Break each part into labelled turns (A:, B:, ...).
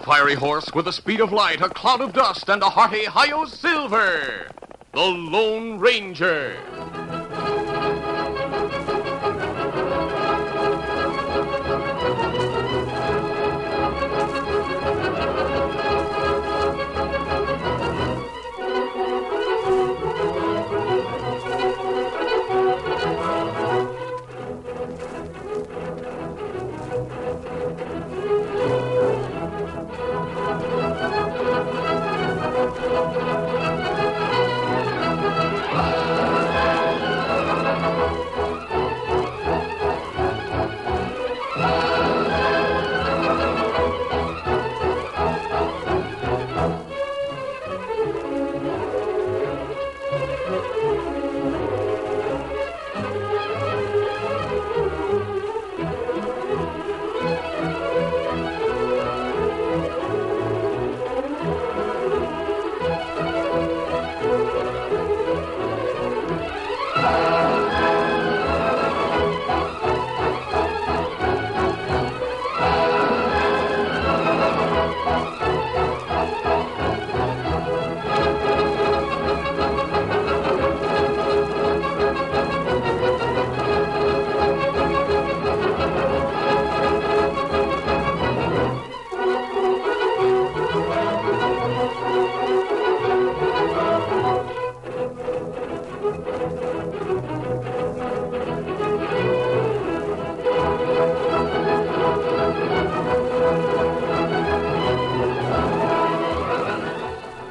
A: fiery horse with the speed of light, a cloud of dust, and a hearty hi-yo silver, the Lone Ranger.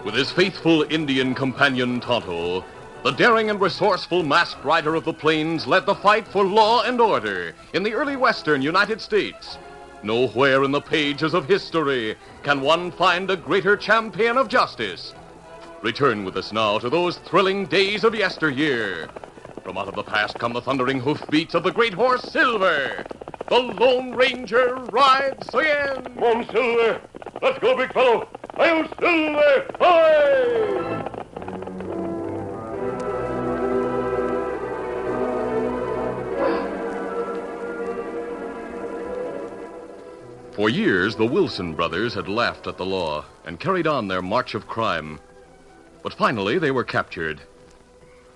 A: With his faithful Indian companion Tonto, the daring and resourceful masked rider of the plains led the fight for law and order in the early western United States. Nowhere in the pages of history can one find a greater champion of justice. Return with us now to those thrilling days of yesteryear. From out of the past come the thundering hoofbeats of the great horse Silver. The Lone Ranger rides again.
B: Come on, Silver. Let's go, big fellow. Hi-yo, Silver! Hi!
A: For years, the Wilson brothers had laughed at the law and carried on their march of crime. But finally, they were captured.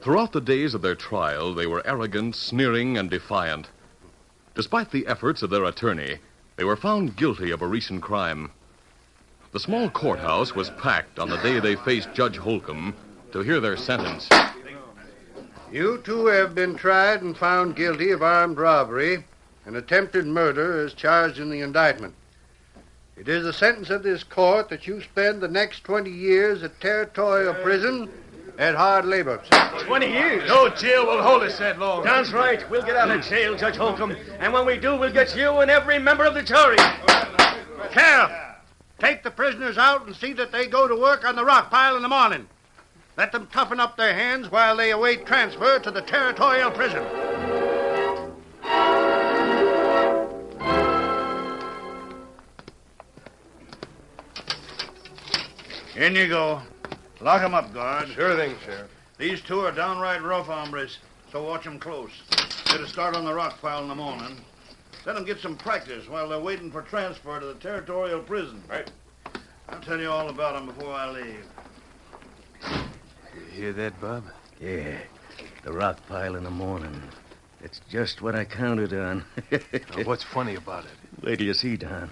A: Throughout the days of their trial, they were arrogant, sneering, and defiant. Despite the efforts of their attorney, they were found guilty of a recent crime. The small courthouse was packed on the day they faced Judge Holcomb to hear their sentence.
C: You two have been tried and found guilty of armed robbery and attempted murder as charged in the indictment. It is the sentence of this court that you spend the next 20 years at Territorial Prison at hard labor.
D: 20 years?
E: No jail will hold us that long.
D: That's right. We'll get out of jail, Judge Holcomb. And when we do, we'll get you and every member of the jury.
C: Sheriff, take the prisoners out and see that they go to work on the rock pile in the morning. Let them toughen up their hands while they await transfer to the Territorial Prison.
E: In you go. Lock 'em up, guard.
B: Sure thing, Sheriff.
E: These two are downright rough hombres, so watch 'em close. They're to start on the rock pile in the morning. Let them get some practice while they're waiting for transfer to the Territorial Prison.
B: Right.
E: I'll tell you all about them before I leave.
F: You hear that, Bob?
G: Yeah, the rock pile in the morning. It's just what I counted on.
F: Now, what's funny about it?
G: Wait till you see, Don.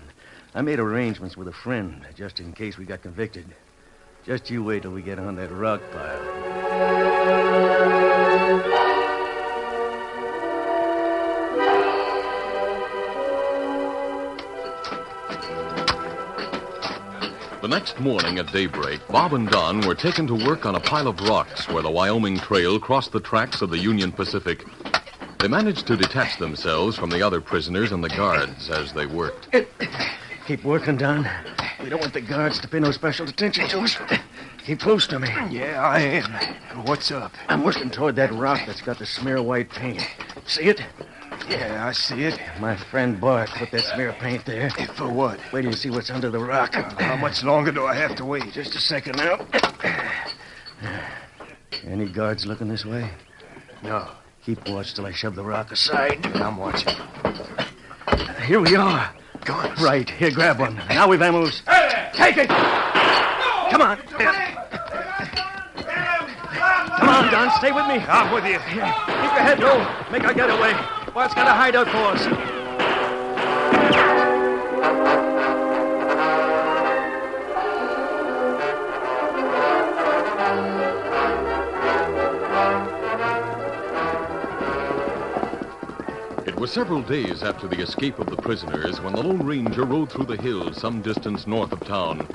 G: I made arrangements with a friend, just in case we got convicted. Just you wait till we get on that rock pile.
A: The next morning at daybreak, Bob and Don were taken to work on a pile of rocks where the Wyoming Trail crossed the tracks of the Union Pacific. They managed to detach themselves from the other prisoners and the guards as they worked.
G: Keep working, Don. We don't want the guards to pay no special attention to us. Keep close to me.
F: Yeah, I am. What's up?
G: I'm working toward that rock that's got the smear white paint. See it?
F: Yeah, I see it.
G: My friend Bart put that smear paint there.
F: For what?
G: Wait till you see what's under the rock.
F: How much longer do I have to wait?
G: Just a second now. Any guards looking this way?
F: No.
G: Keep watch till I shove the rock aside.
F: I'm watching.
G: Here we are.
F: Guns.
G: Right. Here, grab one. Now we vamoose.
B: Hey there!
D: Take it! Come on. Come on, Don. Stay with me.
F: I'm with you.
D: Keep your head low. Make our getaway. Bart's got a hideout for us.
A: It was several days after the escape of the prisoners when the Lone Ranger rode through the hills some distance north of town.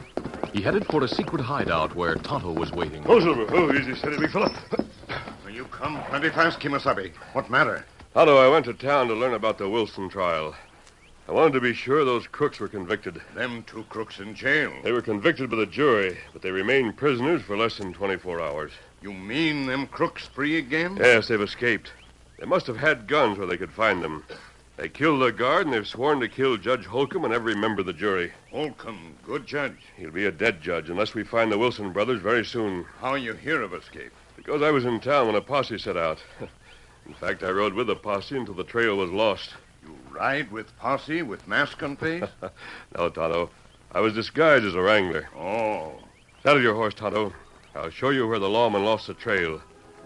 A: He headed for a secret hideout where Tonto was waiting.
B: Oh, Silver. Oh, easy, steady, big fella.
E: You come plenty fast, Kimasabi. What matter?
B: Tonto, I went to town to learn about the Wilson trial. I wanted to be sure those crooks were convicted.
E: Them two crooks in jail.
B: They were convicted by the jury, but they remained prisoners for less than 24 hours.
E: You mean them crooks free again?
B: Yes, they've escaped. They must have had guns where they could find them. They killed the guard, and they've sworn to kill Judge Holcomb and every member of the jury.
E: Holcomb, good judge.
B: He'll be a dead judge unless we find the Wilson brothers very soon.
E: How you hear of escape?
B: Because I was in town when a posse set out. In fact, I rode with the posse until the trail was lost.
E: You ride with posse with mask on face?
B: No, Tonto. I was disguised as a wrangler.
E: Oh.
B: Saddle your horse, Tonto. I'll show you where the lawman lost the trail.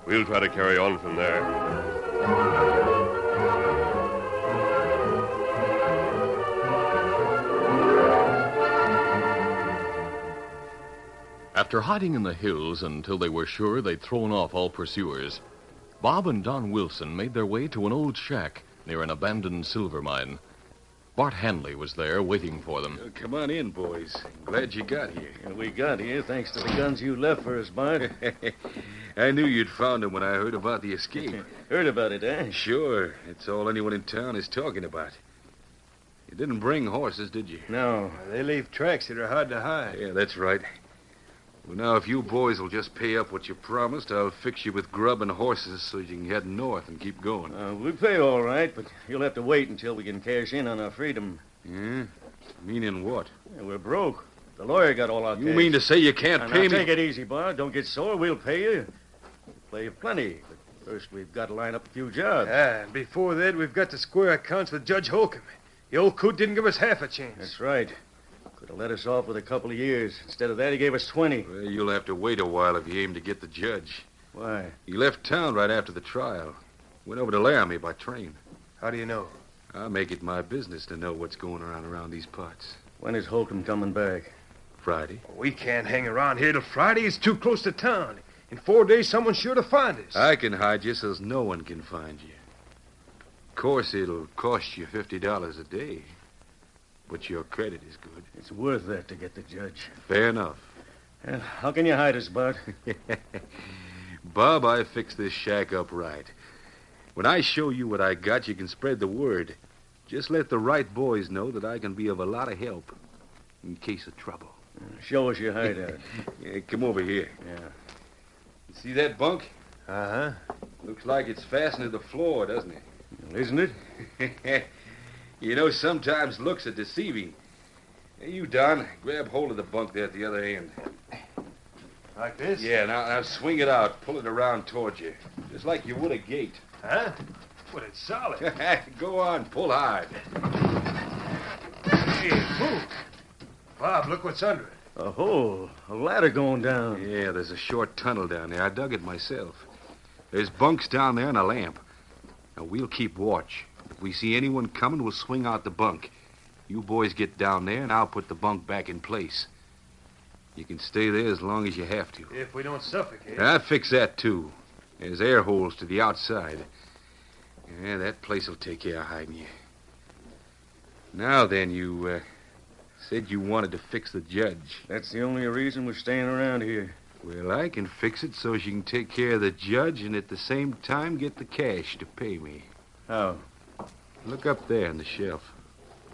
B: We'll try to carry on from there.
A: After hiding in the hills until they were sure they'd thrown off all pursuers, Bob and Don Wilson made their way to an old shack near an abandoned silver mine. Bart Hanley was there waiting for them.
H: Come on in, boys. Glad you got here.
G: We got here thanks to the guns you left for us, Bart.
H: I knew you'd found them when I heard about the escape.
G: Heard about it, eh?
H: Sure. It's all anyone in town is talking about. You didn't bring horses, did you?
G: No.
F: They leave tracks that are hard to hide.
H: Yeah, that's right. Well, now, if you boys will just pay up what you promised, I'll fix you with grub and horses so you can head north and keep going.
G: We'll pay all right, but you'll have to wait until we can cash in on our freedom.
H: Yeah? Meaning what?
G: Yeah, we're broke. The lawyer got all our
H: You
G: cash.
H: mean to say you can't
G: Now,
H: pay me?
G: take it easy, Bart. Don't get sore. We'll pay you. We'll pay you plenty. But first, we've got to line up a few jobs.
F: Yeah, and before that, we've got to square accounts with Judge Holcomb. The old coot didn't give us half a chance.
G: That's right. Could have let us off with a couple of years. Instead of that, he gave us 20.
H: Well, you'll have to wait a while if you aim to get the judge.
G: Why?
H: He left town right after the trial. Went over to Laramie by train.
F: How do you know?
H: I make it my business to know what's going around these parts.
G: When is Holcomb coming back?
H: Friday.
F: We can't hang around here till Friday. It's too close to town. In 4 days, someone's sure to find us.
H: I can hide you so no one can find you. Of course, it'll cost you $50 a day. But your credit is good.
G: It's worth that to get the judge.
H: Fair enough.
G: How can you hide us, Bart?
H: Bob, I fixed this shack up right. When I show you what I got, you can spread the word. Just let the right boys know that I can be of a lot of help in case of trouble.
G: Show us your hideout.
H: Yeah, come over here.
G: Yeah.
H: You see that bunk?
F: Uh-huh.
H: Looks like it's fastened to the floor, doesn't it?
G: Well, isn't it?
H: You know, sometimes looks are deceiving. Hey, you, Don, grab hold of the bunk there at the other end.
F: Like this?
H: Yeah, now swing it out. Pull it around towards you. Just like you would a gate.
F: Huh? But it's solid.
H: Go on, pull hard.
F: Hey, move. Bob, look what's under it.
G: A hole. A ladder going down.
H: Yeah, there's a short tunnel down there. I dug it myself. There's bunks down there and a lamp. Now, we'll keep watch. If we see anyone coming, we'll swing out the bunk. You boys get down there, and I'll put the bunk back in place. You can stay there as long as you have to.
F: If we don't suffocate.
H: I'll fix that, too. There's air holes to the outside. Yeah, that place will take care of hiding you. Now then, you said you wanted to fix the judge.
G: That's the only reason we're staying around here.
H: Well, I can fix it so she can take care of the judge and at the same time get the cash to pay me.
G: How?
H: Look up there on the shelf.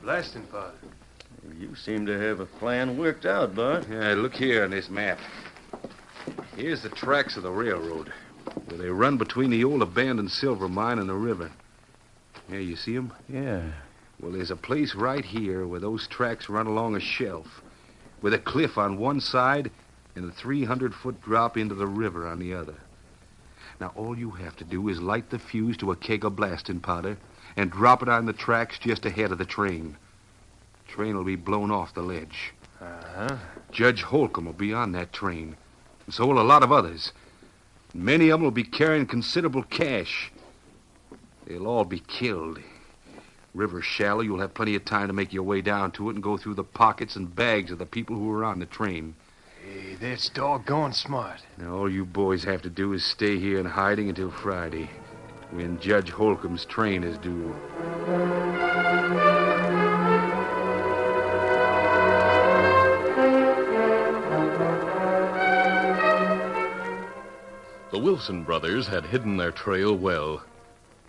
F: Blasting powder.
G: You seem to have a plan worked out, Bart.
H: Yeah, look here on this map. Here's the tracks of the railroad, where they run between the old abandoned silver mine and the river. Yeah, you see them?
G: Yeah.
H: Well, there's a place right here where those tracks run along a shelf, with a cliff on one side and a 300-foot drop into the river on the other. Now, all you have to do is light the fuse to a keg of blasting powder and drop it on the tracks just ahead of the train. The train will be blown off the ledge.
F: Uh-huh.
H: Judge Holcomb will be on that train, and so will a lot of others. Many of them will be carrying considerable cash. They'll all be killed. River's shallow. You'll have plenty of time to make your way down to it and go through the pockets and bags of the people who were on the train.
F: Hey, that's doggone smart.
H: Now, all you boys have to do is stay here in hiding until Friday, when Judge Holcomb's train is due.
A: The Wilson brothers had hidden their trail well.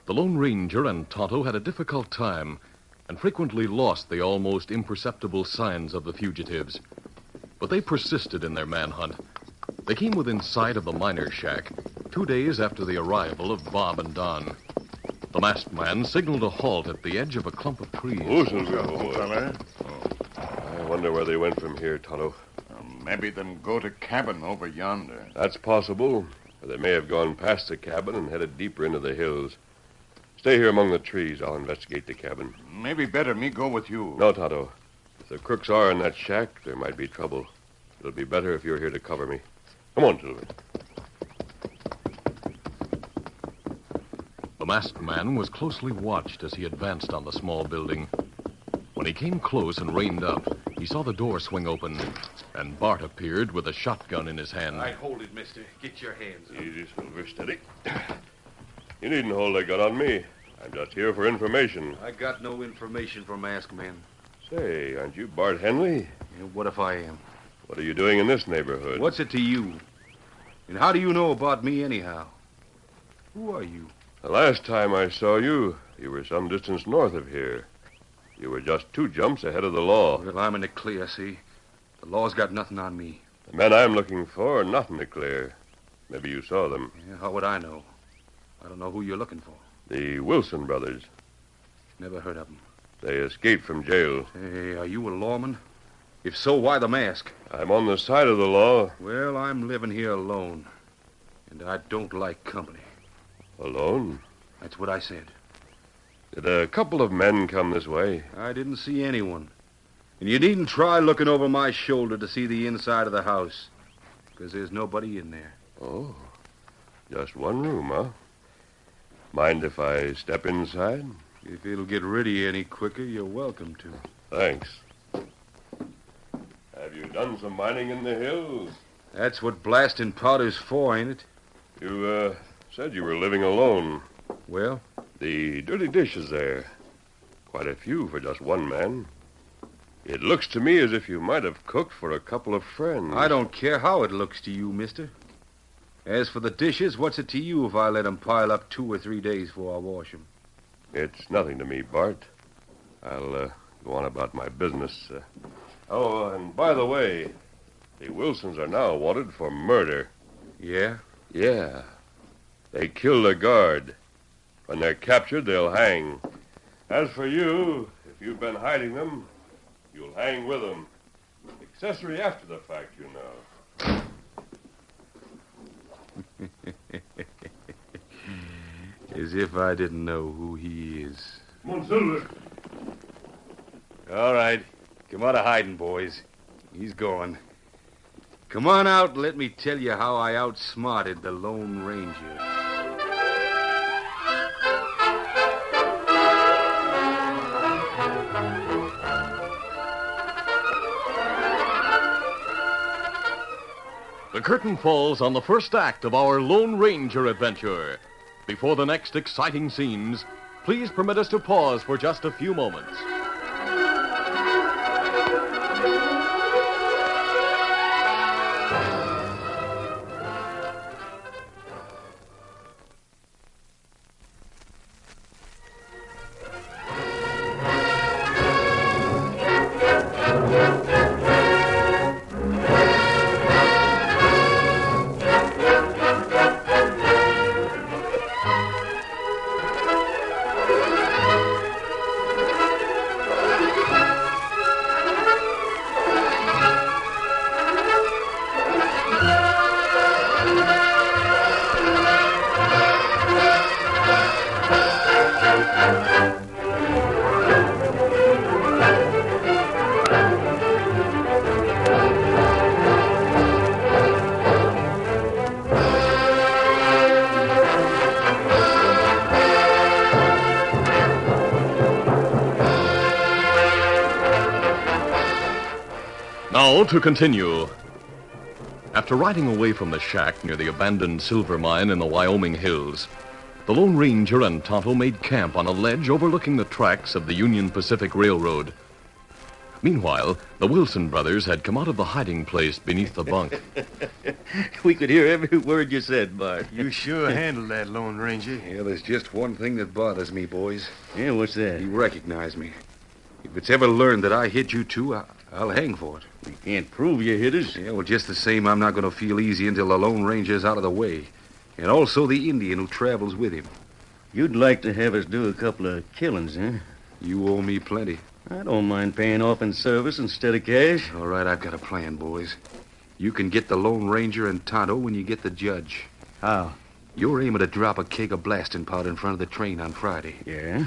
A: The Lone Ranger and Tonto had a difficult time and frequently lost the almost imperceptible signs of the fugitives. But they persisted in their manhunt. They came within sight of the miner's shack 2 days after the arrival of Bob and Don. The masked man signaled a halt at the edge of a clump of trees.
B: Wilson's fella. I wonder where they went from here, Tonto.
I: Maybe them go to cabin over yonder.
B: That's possible. Or they may have gone past the cabin and headed deeper into the hills. Stay here among the trees. I'll investigate the cabin.
I: Maybe better me go with you.
B: No, Tonto. If the crooks are in that shack, there might be trouble. It'll be better if you're here to cover me. Come on, Silver.
A: The masked man was closely watched as he advanced on the small building. When he came close and reined up, he saw the door swing open, and Bart appeared with a shotgun in his hand.
H: Right, hold it, mister. Get your hands up.
B: Easy, Silver. Steady. You needn't hold that gun on me. I'm just here for information.
H: I got no information from masked men.
B: Say, aren't you Bart Henley?
H: Yeah, what if I am?
B: What are you doing in this neighborhood?
H: What's it to you? And how do you know about me anyhow? Who are you?
B: The last time I saw you, you were some distance north of here. You were just 2 jumps ahead of the law.
H: Well, I'm in the clear, see? The law's got nothing on me.
B: The men I'm looking for are not in the clear. Maybe you saw them.
H: Yeah, how would I know? I don't know who you're looking for.
B: The Wilson brothers.
H: Never heard of them.
B: They escaped from jail.
H: Hey, are you a lawman? If so, why the mask?
B: I'm on the side of the law.
H: Well, I'm living here alone. And I don't like company.
B: Alone?
H: That's what I said.
B: Did a couple of men come this way?
H: I didn't see anyone. And you needn't try looking over my shoulder to see the inside of the house. Because there's nobody in there.
B: Oh, just one room, huh? Mind if I step inside?
H: If it'll get rid of you any quicker, you're welcome to.
B: Thanks. Have you done some mining in the hills?
H: That's what blasting powder's for, ain't it?
B: You, said you were living alone.
H: Well?
B: The dirty dishes there. Quite a few for just one man. It looks to me as if you might have cooked for a couple of friends.
H: I don't care how it looks to you, mister. As for the dishes, what's it to you if I let 'em pile up 2 or 3 days before I wash 'em?
B: It's nothing to me, Bart. I'll go on about my business. Oh, and by the way, the Wilsons are now wanted for murder.
H: Yeah?
B: Yeah. They killed a guard. When they're captured, they'll hang. As for you, if you've been hiding them, you'll hang with them. Accessory after the fact, you know.
H: As if I didn't know who he is.
B: Come on, Silver.
H: All right. Come out of hiding, boys. He's going. Come on out and let me tell you how I outsmarted the Lone Ranger.
A: The curtain falls on the first act of our Lone Ranger adventure. Before the next exciting scenes, please permit us to pause for just a few moments. Now to continue. After riding away from the shack near the abandoned silver mine in the Wyoming hills, the Lone Ranger and Tonto made camp on a ledge overlooking the tracks of the Union Pacific Railroad. Meanwhile, the Wilson brothers had come out of the hiding place beneath the bunk.
G: We could hear every word you said, Bart.
F: You sure handled that, Lone Ranger.
H: Yeah, there's just one thing that bothers me, boys.
G: Yeah, what's that?
H: He recognized me. If it's ever learned that I hit you two, I'll hang for it.
G: We can't prove you hit us.
H: Yeah, well, just the same, I'm not going to feel easy until the Lone Ranger's out of the way. And also the Indian who travels with him.
G: You'd like to have us do a couple of killings, huh?
H: You owe me plenty.
G: I don't mind paying off in service instead of cash.
H: All right, I've got a plan, boys. You can get the Lone Ranger and Tonto when you get the judge.
G: How?
H: You're aiming to drop a keg of blasting powder in front of the train on Friday.
G: Yeah?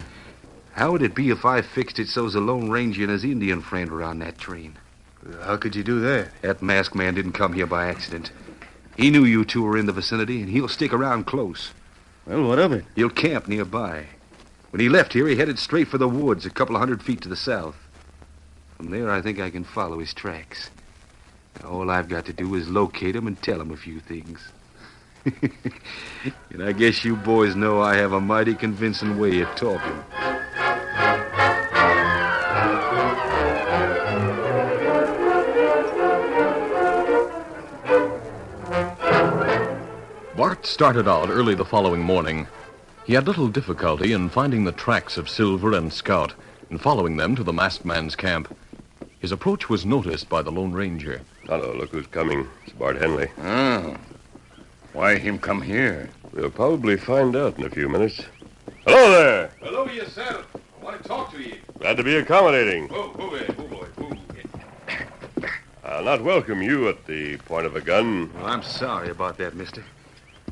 H: How would it be if I fixed it so's the Lone Ranger and his Indian friend were on that train?
F: How could you do that?
H: That masked man didn't come here by accident. He knew you two were in the vicinity, and he'll stick around close.
G: Well, what of it?
H: He'll camp nearby. When he left here, he headed straight for the woods a couple of 100 feet to the south. From there, I think I can follow his tracks. All I've got to do is locate him and tell him a few things. And I guess you boys know I have a mighty convincing way of talking.
A: Bart started out early the following morning. He had little difficulty in finding the tracks of Silver and Scout and following them to the masked man's camp. His approach was noticed by the Lone Ranger.
B: Hello, look who's coming. It's Bart Henley.
I: Oh. Why him come here?
B: We'll probably find out in a few minutes. Hello there!
H: Hello yourself. I want to talk to you.
B: Glad to be accommodating.
H: Whoa, boy, whoa.
B: I'll not welcome you at the point of a gun.
H: Well, I'm sorry about that, mister.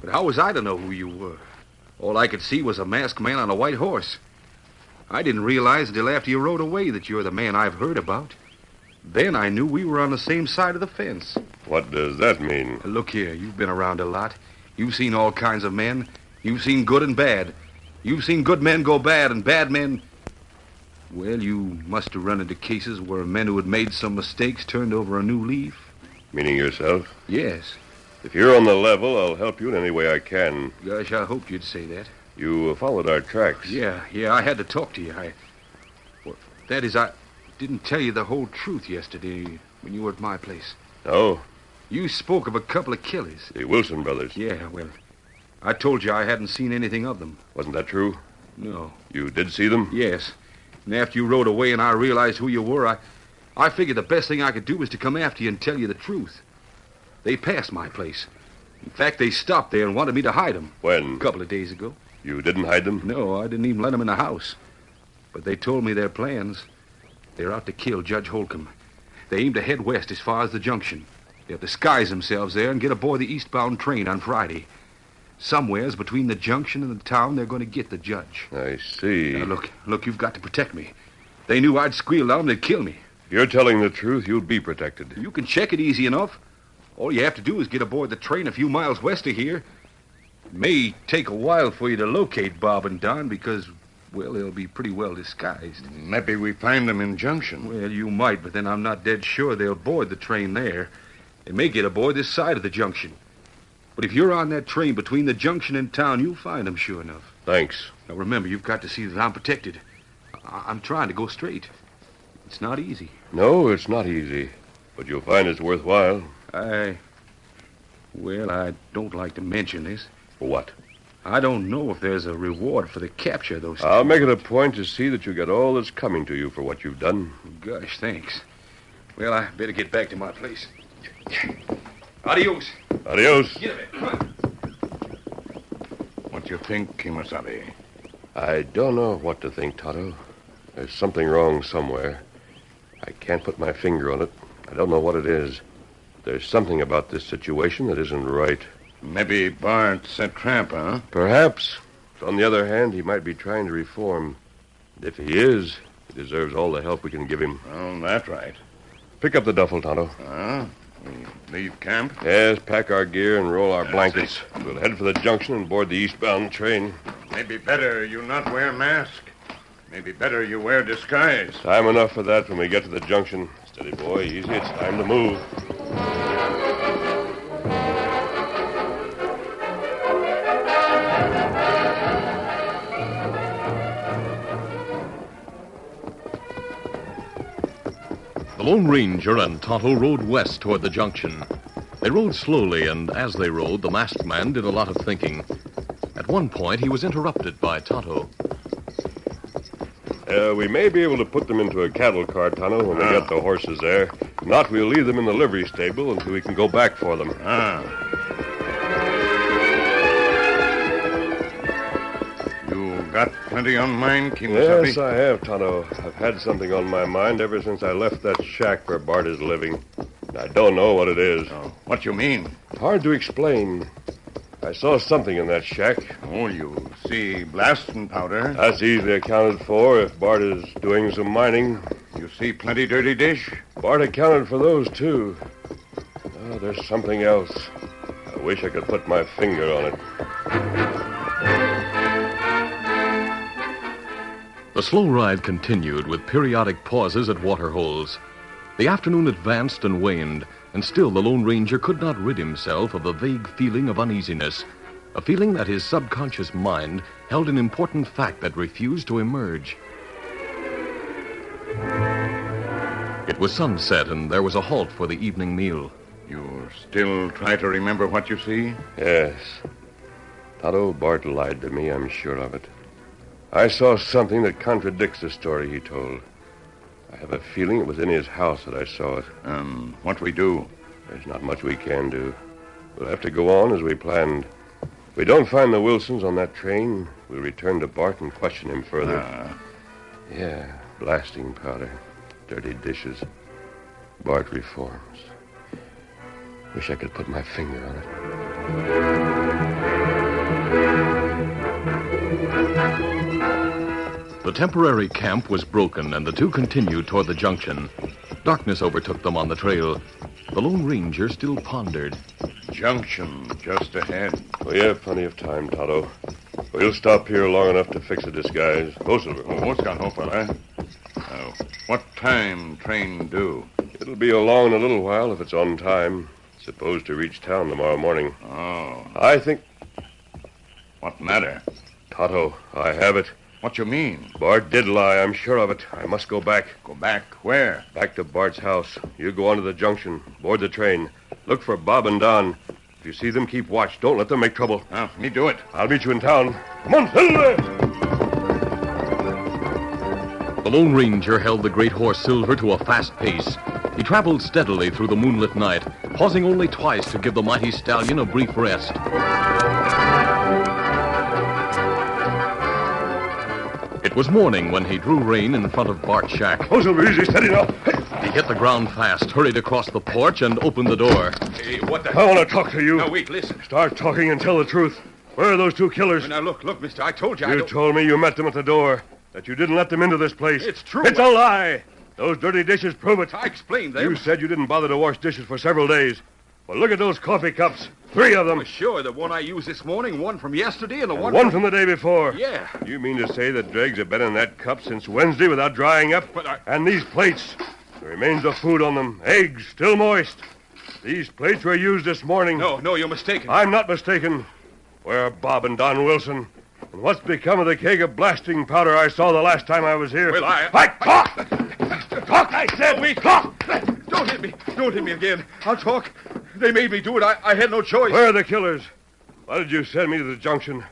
H: But how was I to know who you were? All I could see was a masked man on a white horse. I didn't realize until after you rode away that you're the man I've heard about. Then I knew we were on the same side of the fence.
B: What does that mean?
H: Look here, you've been around a lot. You've seen all kinds of men. You've seen good and bad. You've seen good men go bad and bad men... Well, you must have run into cases where men who had made some mistakes turned over a new leaf.
B: Meaning yourself?
H: Yes.
B: If you're on the level, I'll help you in any way I can.
H: Gosh, I hoped you'd say that.
B: You followed our tracks.
H: Yeah, I had to talk to you. I didn't tell you the whole truth yesterday when you were at my place.
B: Oh?
H: You spoke of a couple of killers.
B: The Wilson brothers.
H: Yeah, well, I told you I hadn't seen anything of them.
B: Wasn't that true?
H: No.
B: You did see them?
H: Yes. And after you rode away and I realized who you were, I figured the best thing I could do was to come after you and tell you the truth. They passed my place. In fact, they stopped there and wanted me to hide them.
B: When?
H: A couple of days ago.
B: You didn't hide them?
H: No, I didn't even let them in the house. But they told me their plans. They're out to kill Judge Holcomb. They aim to head west as far as the junction. They'll disguise themselves there and get aboard the eastbound train on Friday. Somewheres between the junction and the town, they're going to get the judge.
B: I see.
H: Now, look, you've got to protect me. They knew I'd squeal down, they'd kill me.
B: If you're telling the truth, you'll be protected.
H: You can check it easy enough. All you have to do is get aboard the train a few miles west of here. It may take a while for you to locate Bob and Don because, well, they'll be pretty well disguised.
I: Maybe we find them in Junction.
H: Well, you might, but then I'm not dead sure they'll board the train there. They may get aboard this side of the junction. But if you're on that train between the junction and town, you'll find them sure enough.
B: Thanks.
H: Now, remember, you've got to see that I'm protected. I'm trying to go straight. It's not easy.
B: No, it's not easy. But you'll find it's worthwhile.
H: I don't like to mention this.
B: What?
H: I don't know if there's a reward for the capture of those two.
B: I'll make it a point to see that you get all that's coming to you for what you've done.
H: Gosh, thanks. Well, I better get back to my place. Adios.
B: Adios.
H: Get it. Come on.
I: What you think, Kimasabi?
B: I don't know what to think, Tonto. There's something wrong somewhere. I can't put my finger on it. I don't know what it is. There's something about this situation that isn't right.
I: Maybe Bart's a tramp, huh?
B: Perhaps. But on the other hand, he might be trying to reform. And if he is, he deserves all the help we can give him.
I: Oh, that's right.
B: Pick up the duffel, Tonto.
I: We leave camp?
B: Yes, pack our gear and roll our blankets. We'll head for the junction and board the eastbound train.
I: Maybe better you not wear mask. Maybe better you wear disguise.
B: Time enough for that when we get to the junction. Steady, boy. Easy. It's time to move.
A: The Lone Ranger and Tonto rode west toward the junction. They rode slowly, and as they rode, the masked man did a lot of thinking. At one point, he was interrupted by Tonto.
B: We may be able to put them into a cattle cart, Tonto, when we get the horses there. If not, we'll leave them in the livery stable until we can go back for them.
I: You got plenty on mind, Kimasabi?
B: Yes, I have, Tonto. I've had something on my mind ever since I left that shack where Bart is living. I don't know what it is.
I: Oh, what you mean?
B: Hard to explain. I saw something in that shack.
I: Oh, you see blasting powder.
B: That's easily accounted for if Bart is doing some mining.
I: You see plenty dirty dish.
B: Bart accounted for those, too. Oh, there's something else. I wish I could put my finger on it.
A: The slow ride continued with periodic pauses at water holes. The afternoon advanced and waned, and still the Lone Ranger could not rid himself of a vague feeling of uneasiness, a feeling that his subconscious mind held an important fact that refused to emerge. It was sunset, and there was a halt for the evening meal.
I: You still try to remember what you see?
B: Yes. Tonto, Bart lied to me, I'm sure of it. I saw something that contradicts the story he told. I have a feeling it was in his house that I saw it.
I: What we do?
B: There's not much we can do. We'll have to go on as we planned. If we don't find the Wilsons on that train, we'll return to Bart and question him further. Yeah, blasting powder, dirty dishes. Bart reforms. Wish I could put my finger on it.
A: The temporary camp was broken, and the two continued toward the junction. Darkness overtook them on the trail. The Lone Ranger still pondered.
I: Junction just ahead.
B: We have plenty of time, Tonto. We'll stop here long enough to fix a disguise. Go, Silver.
I: What's got hope, fella? What time train due?
B: It'll be along in a little while if it's on time. Supposed to reach town tomorrow morning.
I: Oh.
B: I think...
I: What matter?
B: Tonto, I have it.
I: What you mean?
B: Bart did lie, I'm sure of it. I must go back.
I: Go back where?
B: Back to Bart's house. You go on to the junction. Board the train. Look for Bob and Don. If you see them, keep watch. Don't let them make trouble.
I: Me do it.
B: I'll meet you in town. Come on, Silver!
A: The Lone Ranger held the great horse Silver to a fast pace. He traveled steadily through the moonlit night, pausing only twice to give the mighty stallion a brief rest. It was morning when he drew rein in front of Bart's shack.
B: Oh, Silver, easy, steady now.
A: He hit the ground fast, hurried across the porch, and opened the door.
H: Hey, what the...
B: I want to talk to you.
H: Now, wait, listen.
B: Start talking and tell the truth. Where are those two killers?
H: Now, look, mister, I told you
B: You told me you met them at the door, that you didn't let them into this place.
H: It's true.
B: It's a lie. Those dirty dishes prove it.
H: I explained them.
B: You said you didn't bother to wash dishes for several days. Well, look at those coffee cups. 3 of them.
H: Well, sure, the one I used this morning, one from yesterday, and the one...
B: One from the day before.
H: Yeah.
B: You mean to say that dregs have been in that cup since Wednesday without drying up?
H: But
B: And these plates, the remains of food on them, eggs still moist. These plates were used this morning.
H: No, you're mistaken.
B: I'm not mistaken. Where are Bob and Don Wilson? And what's become of the keg of blasting powder I saw the last time I was here?
H: Well,
B: Talk! Talk, I said! Talk!
H: Don't hit me. Don't hit me again. I'll talk. They made me do it. I had no choice.
B: Where are the killers? Why did you send me to the junction?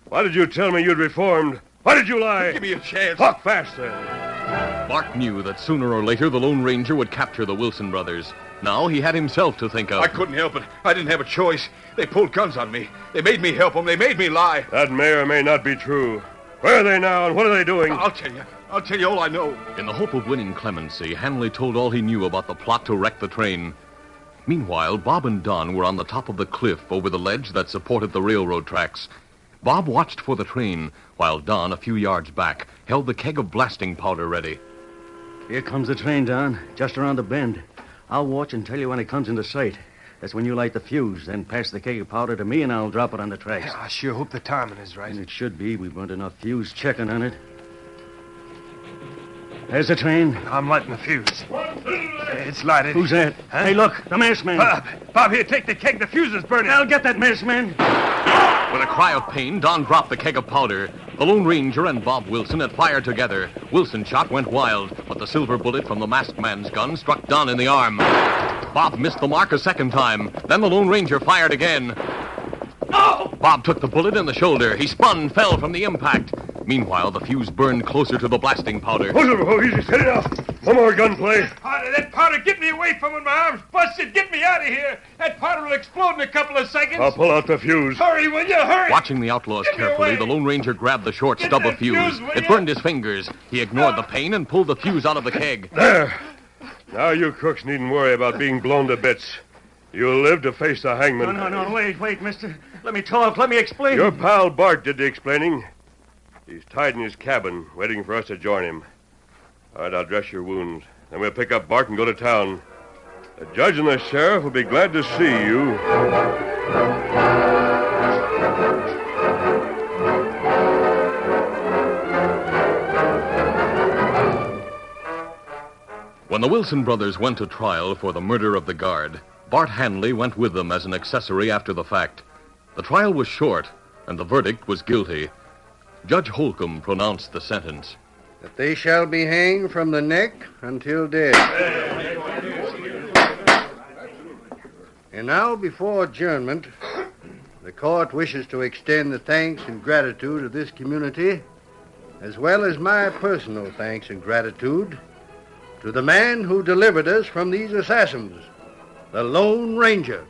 B: Why did you tell me you'd reformed? Why did you lie?
H: Give me a chance.
B: Talk fast, then.
A: Bart knew that sooner or later the Lone Ranger would capture the Wilson brothers. Now he had himself to think of.
H: I couldn't help it. I didn't have a choice. They pulled guns on me. They made me help them. They made me lie.
B: That may or may not be true. Where are they now, and what are they doing?
H: I'll tell you. I'll tell you all I know.
A: In the hope of winning clemency, Hanley told all he knew about the plot to wreck the train. Meanwhile, Bob and Don were on the top of the cliff over the ledge that supported the railroad tracks. Bob watched for the train, while Don, a few yards back, held the keg of blasting powder ready.
G: Here comes the train, Don, just around the bend. I'll watch and tell you when it comes into sight. That's when you light the fuse, then pass the keg of powder to me, and I'll drop it on the tracks.
F: I sure hope the timing is right.
G: And it should be. We burned enough fuse checking on it. There's the train.
F: I'm lighting the fuse. It's lighted.
G: Who's that?
F: Huh?
G: Hey, look, the masked man.
F: Bob, here, take the keg. The fuse is burning.
G: I'll get that masked man.
A: With a cry of pain, Don dropped the keg of powder. The Lone Ranger and Bob Wilson had fired together. Wilson's shot went wild, but the silver bullet from the masked man's gun struck Don in the arm. Bob missed the mark a second time. Then the Lone Ranger fired again. Bob took the bullet in the shoulder. He spun, fell from the impact. Meanwhile, the fuse burned closer to the blasting powder.
B: Oh, easy, set it off. No more gunplay.
F: That powder, get me away from it. My arm's busted. Get me out of here. That powder will explode in a couple of seconds.
B: I'll pull out the fuse.
F: Hurry, will you? Hurry.
A: Watching the outlaws
F: Get me
A: carefully,
F: away.
A: the Lone Ranger grabbed the short stub of
F: that fuse,
A: fuse.
F: will
A: It
F: ya?
A: burned his fingers. He ignored the pain and pulled the fuse out of the keg.
B: There. Now you crooks needn't worry about being blown to bits. You'll live to face the hangman.
G: No, wait, mister. Let me talk. Let me explain.
B: Your pal Bart did the explaining. He's tied in his cabin, waiting for us to join him. All right, I'll dress your wounds. Then we'll pick up Bart and go to town. The judge and the sheriff will be glad to see you.
A: When the Wilson brothers went to trial for the murder of the guard, Bart Hanley went with them as an accessory after the fact. The trial was short, and the verdict was guilty. Judge Holcomb pronounced the sentence.
C: That they shall be hanged from the neck until dead. And now, before adjournment, the court wishes to extend the thanks and gratitude of this community, as well as my personal thanks and gratitude, to the man who delivered us from these assassins, the Lone Ranger.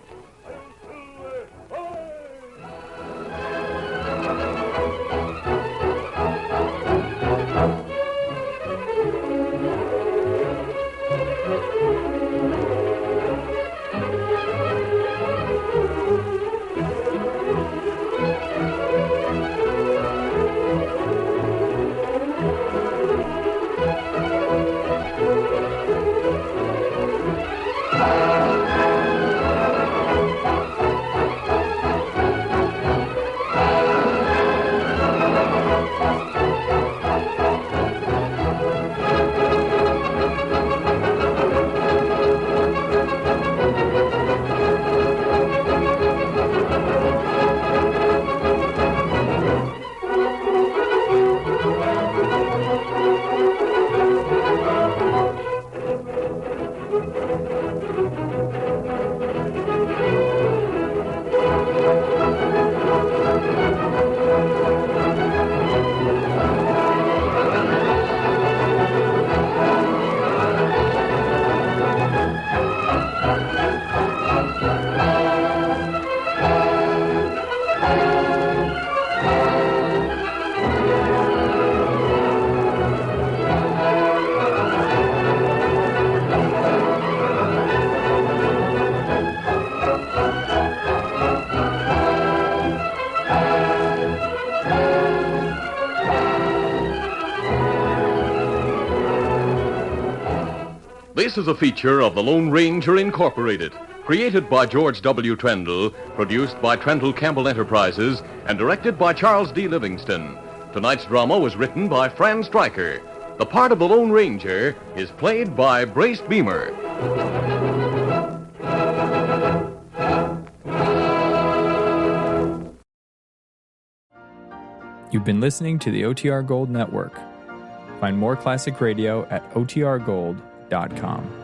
A: This is a feature of the Lone Ranger Incorporated, created by George W. Trendle, produced by Trendle Campbell Enterprises, and directed by Charles D. Livingston. Tonight's drama was written by Fran Stryker. The part of the Lone Ranger is played by Brace Beamer.
J: You've been listening to the OTR Gold Network. Find more classic radio at otrgold.com.